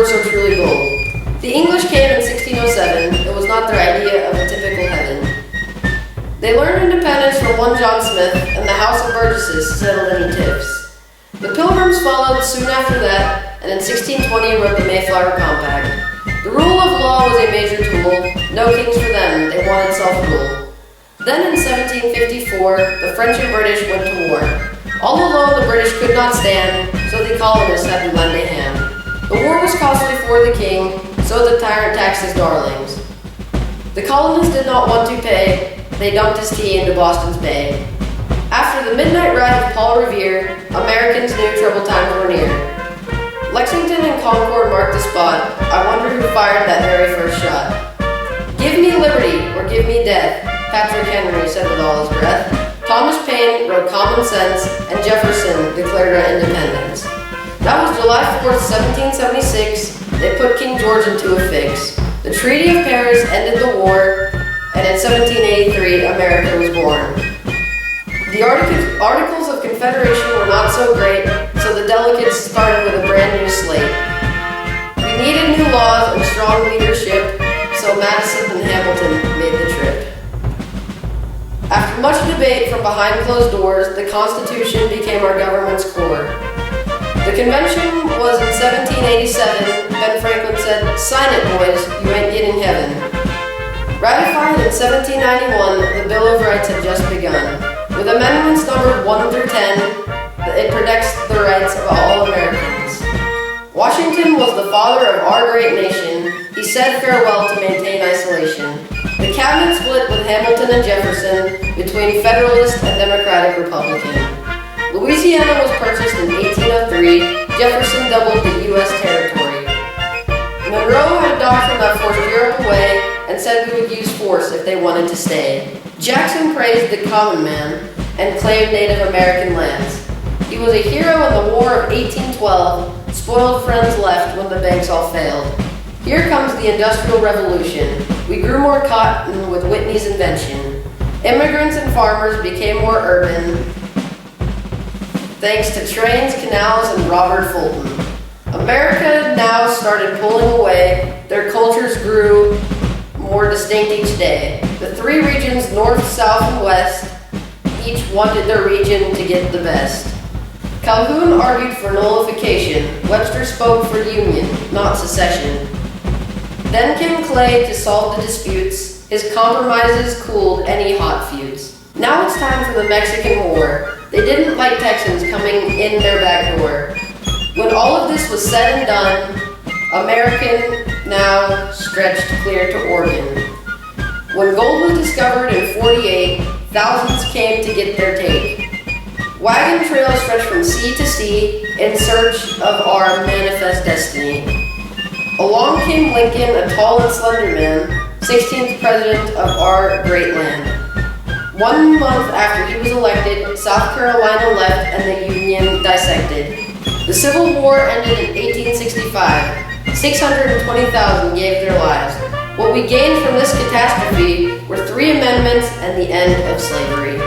were so truly bold. The English came in 1607. It was not their idea of a typical heaven. They learned independence from one John Smith, and the House of Burgesses settled any tiffs. The Pilgrims followed soon after that, and in 1620 wrote the Mayflower Compact. The rule of law was a major tool. No kings for them, they wanted self-rule. Then in 1754, the French and British went to war. All alone the British could not stand, so the colonists had to lend a hand. The war was costly for the king, so the tyrant taxed his darlings. The colonists did not want to pay, they dumped his tea into Boston's Bay. After the midnight ride of Paul Revere, Americans knew troubled times were near. Lexington and Concord marked the spot. I wonder who fired that very first shot. Give me liberty, or give me death, Patrick Henry said with all his breath. Thomas Paine wrote Common Sense, and Jefferson declared our independence. That was July 4th, 1776. They put King George into a fix. The Treaty of Paris ended the war, and in 1783, America was born. The Articles of Confederation were not so great, so the delegates started with a brand new slate. We needed new laws and strong leadership, so Madison and Hamilton made the trip. After much debate from behind closed doors, the Constitution became our government's core. The convention was in 1787. Ben Franklin said, "Sign it, boys, you ain't getting heaven." Ratified in 1791, the Bill of Rights had just begun. With amendments numbered 1 through 10, it protects the rights of all Americans. Washington was the father of our great nation. He said farewell to maintain isolation. The cabinet split with Hamilton and Jefferson between Federalist and Democratic Republican. Louisiana was purchased in 1803. Jefferson doubled the U.S. territory. Monroe had a doctrine that forced Europe away and said we would use force if they wanted to stay. Jackson praised the common man and claimed Native American lands. He was a hero in the War of 1812. Spoiled friends left when the banks all failed. Here comes the Industrial Revolution. We grew more cotton with Whitney's invention. Immigrants and farmers became more urban, thanks to trains, canals, and Robert Fulton. America now started pulling away. Their cultures grew more distinct each day. The three regions, north, south, and west, each wanted their region to get the best. Calhoun argued for nullification. Webster spoke for union, not secession. Then came Clay to solve the disputes. His compromises cooled any hot feuds. Now it's time for the Mexican War. They didn't like Texans coming in their back door. When all of this was said and done, American now stretched clear to Oregon. When gold was discovered in 48, thousands came to get their take. Wagon trails stretched from sea to sea in search of our manifest destiny. Along came Lincoln, a tall and slender man, 16th president of our great land. 1 month after he was elected, South Carolina left and the Union dissected. The Civil War ended in 1865. 620,000 gave their lives. What we gained from this catastrophe were 3 amendments and the end of slavery.